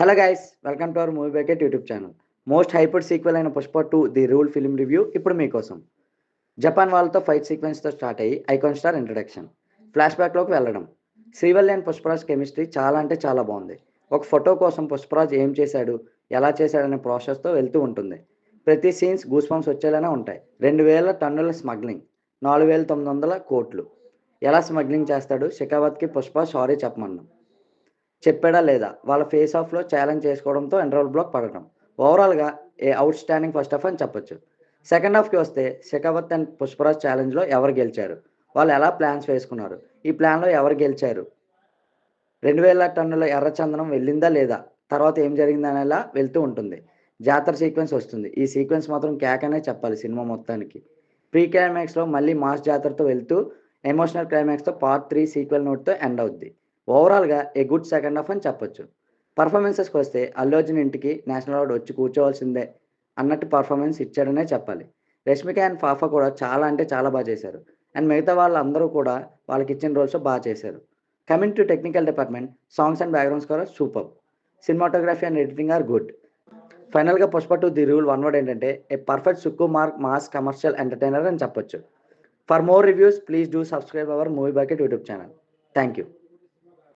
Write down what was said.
Hello guys, welcome to our movie bucket YouTube channel. Most hyper sequel అయిన Pushpa 2 the rule film review ఇప్పుడు మీకోసం. Japan వాళ్ళతో fight సీక్వెన్స్తో start అయ్యి icon star introduction, flash బ్యాక్లోకి వెళ్ళడం. శ్రీవల్లి అండ్ పుష్పరాజ్ కెమిస్ట్రీ చాలా అంటే చాలా బాగుంది. ఒక ఫోటో కోసం పుష్పరాజ్ ఏం చేశాడు, ఎలా చేశాడనే ప్రాసెస్తో వెళ్తూ ఉంటుంది. ప్రతి సీన్స్ గూస్ బంప్స్ వచ్చేలానే ఉంటాయి. 2000 టన్నుల స్మగ్లింగ్, 4900 కోట్లు. ఎలా స్మగ్లింగ్ చేస్తాడు, షెకావత్కి పుష్ప సారీ చెప్పమన్నాం. చెప్పాడా లేదా, వాళ్ళ ఫేస్ ఆఫ్లో ఛాలెంజ్ చేసుకోవడంతో ఎండ్రోల్ బ్లాక్ పడడం. ఓవరాల్గా అవుట్ స్టాండింగ్ ఫస్ట్ హాఫ్ అని చెప్పొచ్చు. సెకండ్ హాఫ్కి వస్తే షెకావత్ అండ్ పుష్పరాజ్ ఛాలెంజ్లో ఎవరు గెలిచారు, వాళ్ళు ఎలా ప్లాన్స్ వేసుకున్నారు, ఈ ప్లాన్లో ఎవరు గెలిచారు, 2000 టన్నుల ఎర్రచందనం వెళ్ళిందా లేదా, తర్వాత ఏం జరిగిందనేలా వెళ్తూ ఉంటుంది. జాతర సీక్వెన్స్ వస్తుంది. ఈ సీక్వెన్స్ మాత్రం కేకనే చెప్పాలి సినిమా మొత్తానికి. ప్రీ క్లైమాక్స్లో మళ్ళీ మాస్ జాతరతో వెళ్తూ ఎమోషనల్ క్లైమాక్స్తో పార్ట్ 3 సీక్వెల్ నోట్తో ఎండ్ అవుద్ది. ఓవరాల్గా ఏ గుడ్ సెకండ్ హాఫ్ అని చెప్పొచ్చు. పర్ఫార్మెన్సెస్కి వస్తే అల్లు అర్జున్ ఇంటికి నేషనల్ అవార్డు వచ్చి కూర్చోవాల్సిందే అన్నట్టు పర్ఫార్మెన్స్ ఇచ్చాడనే చెప్పాలి. రష్మిక అండ్ ఫాఫా కూడా చాలా అంటే చాలా బాగా చేశారు. అండ్ మిగతా వాళ్ళందరూ కూడా వాళ్ళకి ఇచ్చిన రోల్స్ బాగా చేశారు. Coming to technical department, songs and background score super. Cinematography and editing are good. ఫైనల్గా Pushpa 2 the rule one word ఏంటంటే a perfect Sukumar mass commercial entertainer అని చెప్పొచ్చు. For more reviews please do subscribe our movie bucket YouTube channel. Thank you.